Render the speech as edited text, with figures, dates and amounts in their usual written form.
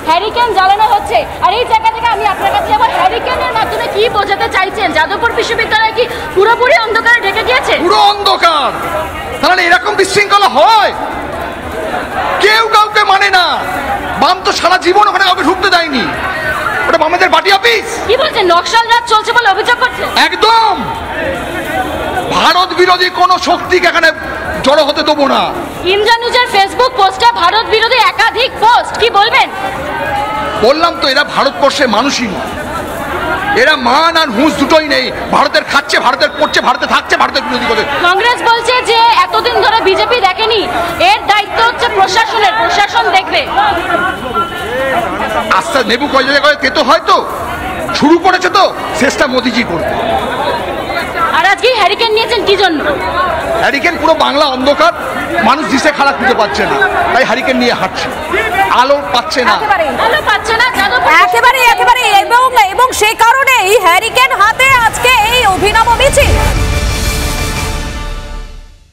Hurricane জ্বালানো হচ্ছে। আর এই জায়গা থেকে আমি আপনার কাছে যাবো, হ্যারিকেনের মাধ্যমে কি বোঝাতে চাইছেন? যাদবপুর বিশ্ববিদ্যালয় কি পুরোপুরি অন্ধকারে ঢেকে গিয়েছে? পুরো অন্ধকার। তাহলে এরকম বিশৃঙ্খলা হয়? কেউ কাউকে মানে না। বাম তো সারা জীবন ওখানে কাউকে ঢুকতে দেয়নি। ওটা বামেদের পার্টি অফিস। কি বলছেন? নকশাল রাজ চলছে বলে অভিযোগ করছে? একদম। ভারত বিরোধী কোনো শক্তিকে এখানে জড়ো হতে দেবো না। ইন্দ্রানুজের ফেসবুক পোস্টে ভারত বিরোধী একাধিক পোস্ট, কি বলবেন? বললাম তো, এরা ভারতবর্ষের মানুষই নয়। এরা মান আর হুঁশ দুটোই নেই। ভারতের খাচ্ছে, ভারতের পড়ছে, ভারতে থাকছে, ভারতের বিরোধী করে। কংগ্রেস বলছে যে এতদিন ধরে বিজেপি দেখেনি, এর দায়িত্ব হচ্ছে প্রশাসনের, প্রশাসন দেখবে। আস্তে নেবু কয় জায়গায় তেতো হয়তো শুরু করেছে, তো শেষটা মোদিজি করবে। আর আজকে হ্যারিকেন নিয়েছেন কি জন্য? হ্যারিকেন, পুরো বাংলা অন্ধকার, মানুষ দিশে খারাপ খুঁজে পাচ্ছে না, তাই হ্যারিকেন নিয়ে হাঁটছে। আলো পাচ্ছে না, আলো পাচ্ছে না একেবারে এবং সেই কারণেই হ্যারিকেন হাতে আজকে এই অভিনব মিছিল।